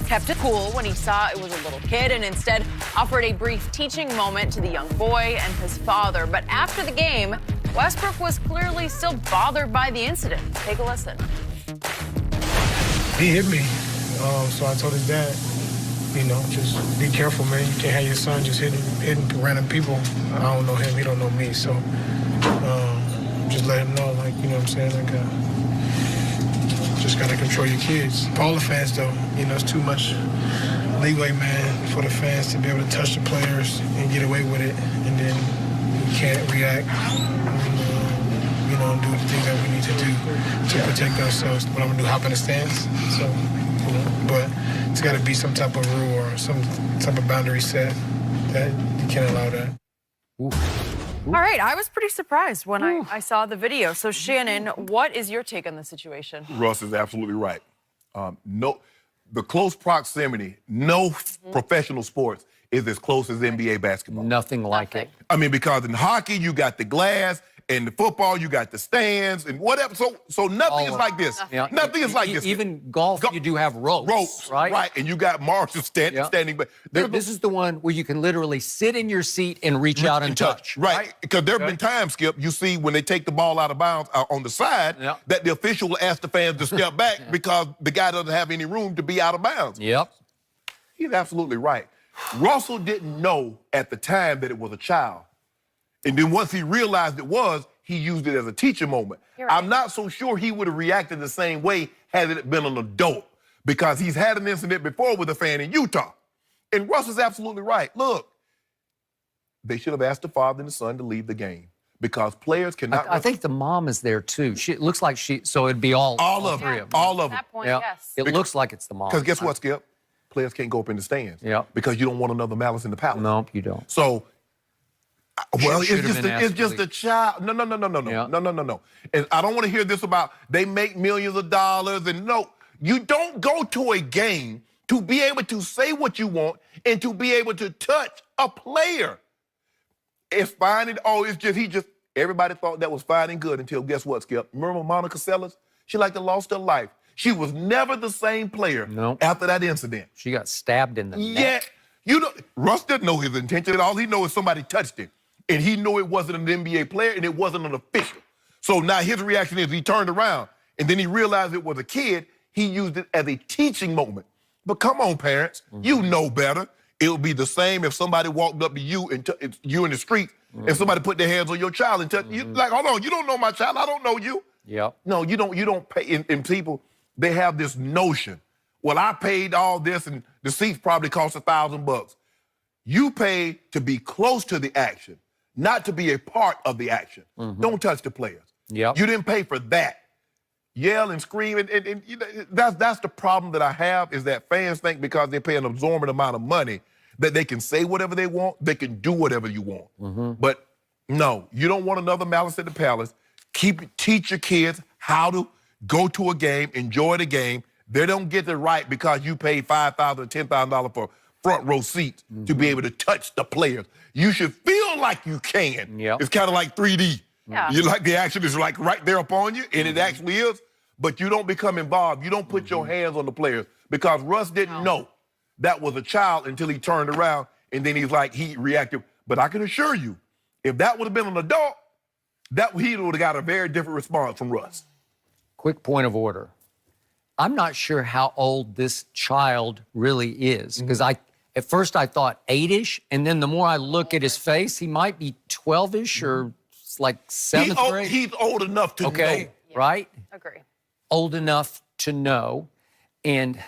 kept it cool when he saw it was a little kid and instead offered a brief teaching moment to the young boy and his father. But after the game, Westbrook was clearly still bothered by the incident. Take a listen. He hit me, so I told his dad, you know, just be careful, man. You can't have your son just hitting random people. I don't know him, he don't know me, so just let him know, like, you know what I'm saying, like, just gotta control your kids. For all the fans, though, you know, it's too much leeway, man, for the fans to be able to touch the players and get away with it, and then we can't react, you know, and do the things that we need to do to protect ourselves. What I'm gonna do, hop in the stands, so, you know, but it's gotta be some type of rule or some type of boundary set that you can't allow that. Ooh. All right, I was pretty surprised when I saw the video. So, Shannon, what is your take on the situation? Russ is absolutely right. The close proximity, no professional sports is as close as NBA basketball. Nothing like it. I mean, because in hockey, you got the glass, and the football, you got the stands, and whatever. So nothing is like this. Yeah. Nothing is like this. Even golf, you do have ropes. Ropes, right? And you got marshals standing. But this is the one where you can literally sit in your seat and reach out and touch. Right, because there have been times, Skip, you see when they take the ball out of bounds on the side, that the official will ask the fans to step back because the guy doesn't have any room to be out of bounds. Yep. He's absolutely right. Russell didn't know at the time that it was a child. And then once he realized it was, he used it as a teaching moment. You're right. I'm not so sure he would have reacted the same way had it been an adult, because he's had an incident before with a fan in Utah. And Russ is absolutely right. Look, they should have asked the father and the son to leave the game, because players cannot. I think the mom is there too. It looks like so it'd be all of three them. of them. All of them. At that point, yes. It looks like it's the mom. Because guess what, Skip? Players can't go up in the stands. Because you don't want another malice in the palace. No, you don't. So, well, it's Should've just a child. No. No. And I don't want to hear this about they make millions of dollars. And no, you don't go to a game to be able to say what you want and to be able to touch a player. It's fine. Everybody thought that was fine and good until guess what, Skip? Remember Monica Seles? She like to lost her life. She was never the same player after that incident. She got stabbed in the neck. Yeah. You know, Russ didn't know his intention. All he knows is somebody touched him. And he knew it wasn't an NBA player and it wasn't an official. So now his reaction is he turned around and then he realized it was a kid. He used it as a teaching moment. But come on, parents, you know better. It would be the same if somebody walked up to you and you in the street and somebody put their hands on your child and touched you. Like, hold on, you don't know my child. I don't know you. Yep. No, you don't pay. And people, they have this notion. Well, I paid all this and the seats probably cost $1,000. You pay to be close to the action, not to be a part of the action. Don't touch the players. Yep. You didn't pay for that. Yell and scream, and you know, that's the problem that I have, is that fans think because they pay an absorbent amount of money that they can say whatever they want, they can do whatever you want. But no, you don't want another malice at the palace. Teach your kids how to go to a game, enjoy the game. They don't get it right because you paid $5,000 or $10,000 for front row seats to be able to touch the players. You should feel like you can. It's kind of like 3D. You like the action is like right there upon you, and it actually is, but you don't become involved. You don't put your hands on the players, because Russ didn't know that was a child until he turned around, and then he reacted. But I can assure you, if that would have been an adult, he would have got a very different response from Russ. Quick point of order. I'm not sure how old this child really is, because at first I thought 8-ish, and then the more I look at his face, he might be 12-ish or like 7th grade. He's old enough to know. Right? Agree. Old enough to know. And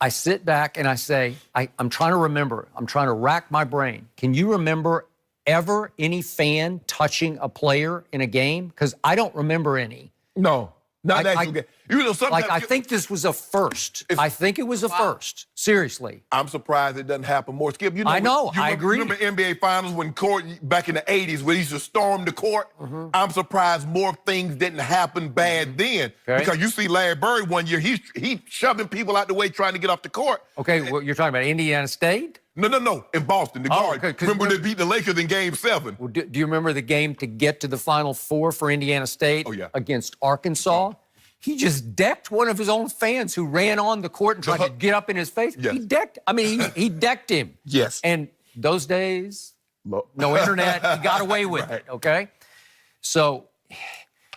I sit back and I say, I'm trying to remember. I'm trying to rack my brain. Can you remember ever any fan touching a player in a game? Because I don't remember any. No. Not actually. You know, sometimes, I think this was a first. I think it was a first. Seriously. I'm surprised it doesn't happen more. Skip, you know, I agree. Remember NBA Finals when court back in the 80s when he used to storm the court? I'm surprised more things didn't happen bad then. Because you see Larry Bird one year, he shoving people out the way trying to get off the court. Okay, well, you're talking about Indiana State? No. In Boston, the Garden. Remember they beat the Lakers in Game 7. Well, do you remember the game to get to the Final Four for Indiana State Oh, yeah. against Arkansas? he just decked one of his own fans who ran on the court and tried to get up in his face. Yes. He decked him. Yes. And those days, no internet, he got away with it, okay? So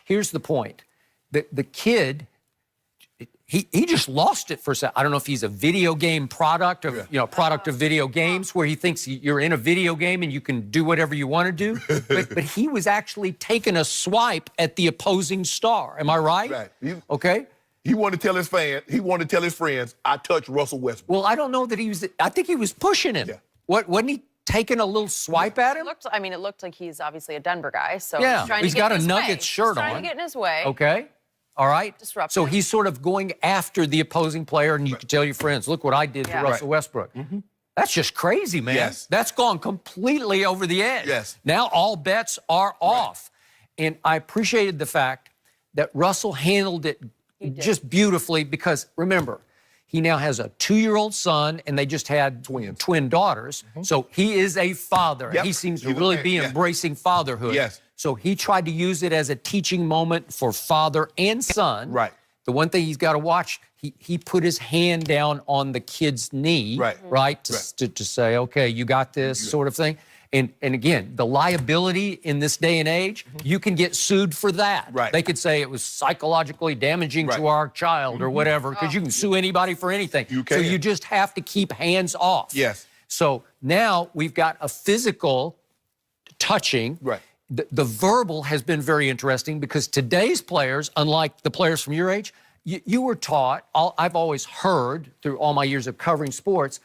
here's the point. The kid, he just lost it for a second. I don't know if he's a video game product of, product of video games where he thinks you're in a video game and you can do whatever you want to do. but he was actually taking a swipe at the opposing star. Am I right? Right. Okay. He wanted to tell his fans, he wanted to tell his friends, I touched Russell Westbrook. Well, I don't know that I think he was pushing him. Yeah. Wasn't he taking a little swipe at him? It looked like he's obviously a Denver guy, so Yeah, he's trying he's to get got in a his Nuggets way. shirt He's trying on. to get in his way. Okay. All right. Disrupt so him. he's sort of going after the opposing player, and you can tell your friends, look what I did to Russell Westbrook. That's just crazy, man. Yes. That's gone completely over the edge. Yes. Now all bets are off. And I appreciated the fact that Russell handled it just beautifully because, remember, he now has a 2-year-old son, and they just had twin daughters. So he is a father. Yep. He seems to He's a really man, be yeah. embracing fatherhood. Yes. So he tried to use it as a teaching moment for father and son. Right. The one thing he's got to watch, he put his hand down on the kid's knee, right, to say, okay, you got this sort of thing. And again, the liability in this day and age, you can get sued for that. Right. They could say it was psychologically damaging to our child or whatever, because you can sue anybody for anything. You can. So you just have to keep hands off. Yes. So now we've got a physical touching. Right. The verbal has been very interesting because today's players, unlike the players from your age, you were taught, I've always heard through all my years of covering sports,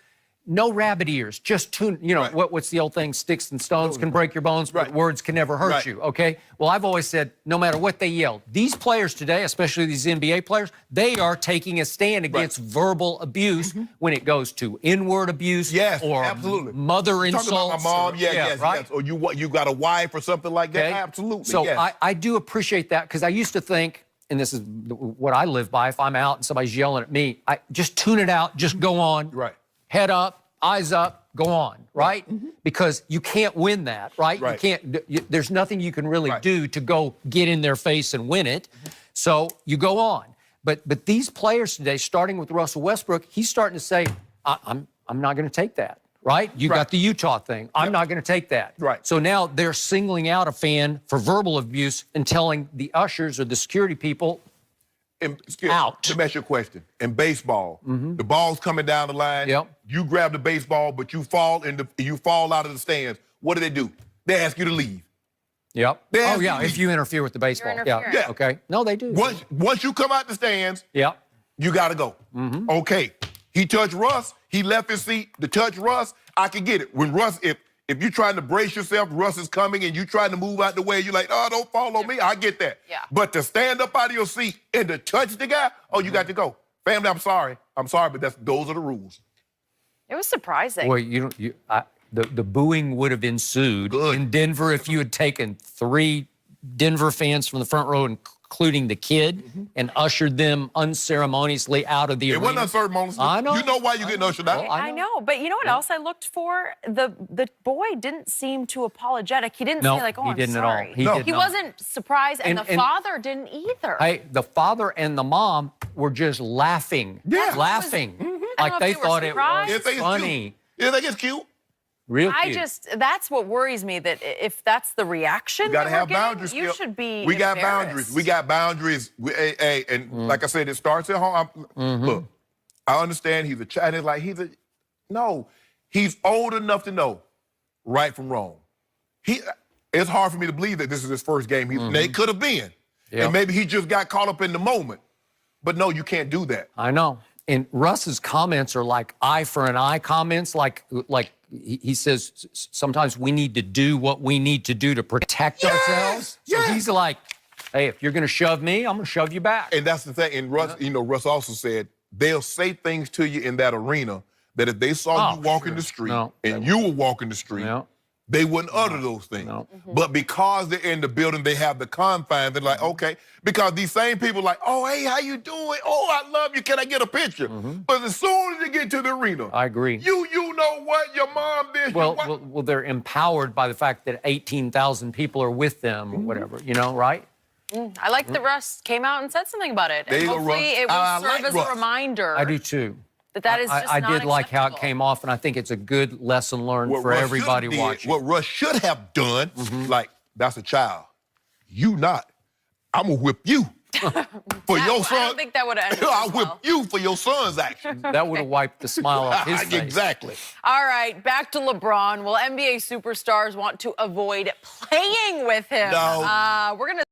no rabbit ears, just tune, what's the old thing, sticks and stones can break your bones, but words can never hurt you, okay? Well, I've always said, no matter what they yell, these players today, especially these NBA players, they are taking a stand against verbal abuse when it goes to inward abuse or absolutely. mother insults. Talking about my mom, yes. Or you got a wife or something like that, absolutely. So I do appreciate that because I used to think, and this is what I live by, if I'm out and somebody's yelling at me, I just tune it out, just go on. Right. Head up, eyes up, go on, right? Because you can't win that, right? You can't, there's nothing you can really do to go get in their face and win it. So you go on. But these players today, starting with Russell Westbrook, he's starting to say, I'm not going to take that, right? You got the Utah thing. I'm not going to take that. Right. So now they're singling out a fan for verbal abuse and telling the ushers or the security people, out. To ask your question, in baseball, the ball's coming down the line. You grab the baseball, but you fall out of the stands. What do? They ask you to leave. Oh yeah, if you interfere with the baseball. Yeah. Okay. No, they do. Once you come out the stands, you got to go. Okay. He touched Russ. He left his seat to touch Russ. I can get it. When Russ, if you're trying to brace yourself, Russ is coming and you trying to move out the way, you're like, oh, don't follow me. I get that. Yeah. But to stand up out of your seat and to touch the guy, oh, you got to go. Family, I'm sorry, but those are the rules. It was surprising. Well, the booing would have ensued in Denver if you had taken 3 Denver fans from the front row, including the kid, and ushered them unceremoniously out of the arena. It wasn't unceremoniously. I know. You know why you're getting ushered out? I know, but you know what else I looked for? The boy didn't seem too apologetic. He didn't say like, "Oh, he I'm didn't sorry." at all. He wasn't surprised, and the father didn't either. Hey, the father and the mom were just laughing, laughing, like they thought it was funny. You think it's cute? Real cute. That's what worries me, that if that's the reaction You got to that we're have getting, boundaries. you should be We got embarrassed. boundaries. We got boundaries. And like I said, it starts at home. Look, I understand he's a child. It's like no, he's old enough to know right from wrong. It's hard for me to believe that this is his first game. It could have been. And maybe he just got caught up in the moment. But no, you can't do that. I know. And Russ's comments are like eye for an eye comments, like he says sometimes we need to do what we need to do to protect ourselves. So he's like, hey, if you're going to shove me, I'm going to shove you back. And that's the thing. And Russ, Russ also said they'll say things to you in that arena that if they saw you walking the street and you were walking the street, they wouldn't utter those things. But because they're in the building, they have the confines. They're like, okay. Because these same people like, oh, hey, how you doing? Oh, I love you. Can I get a picture? But as soon as you get to the arena, I agree. You know what? Your mom did. Well, they're empowered by the fact that 18,000 people are with them or whatever, right? I like that Russ came out and said something about it. There And you go, hopefully Russ. it will I serve like as Russ. a reminder I do too. that is just I not did like how it acceptable. came off, and I think it's a good lesson learned What for Russ everybody should have did, watching. What Russ should have done, like, that's a child. You not. I'm going to whip you for your son. I don't think that would have ended I'll as whip well. you for your son's actions. That would have wiped the smile off his face. Exactly. All right, back to LeBron. Will NBA superstars want to avoid playing with him? No. We're going to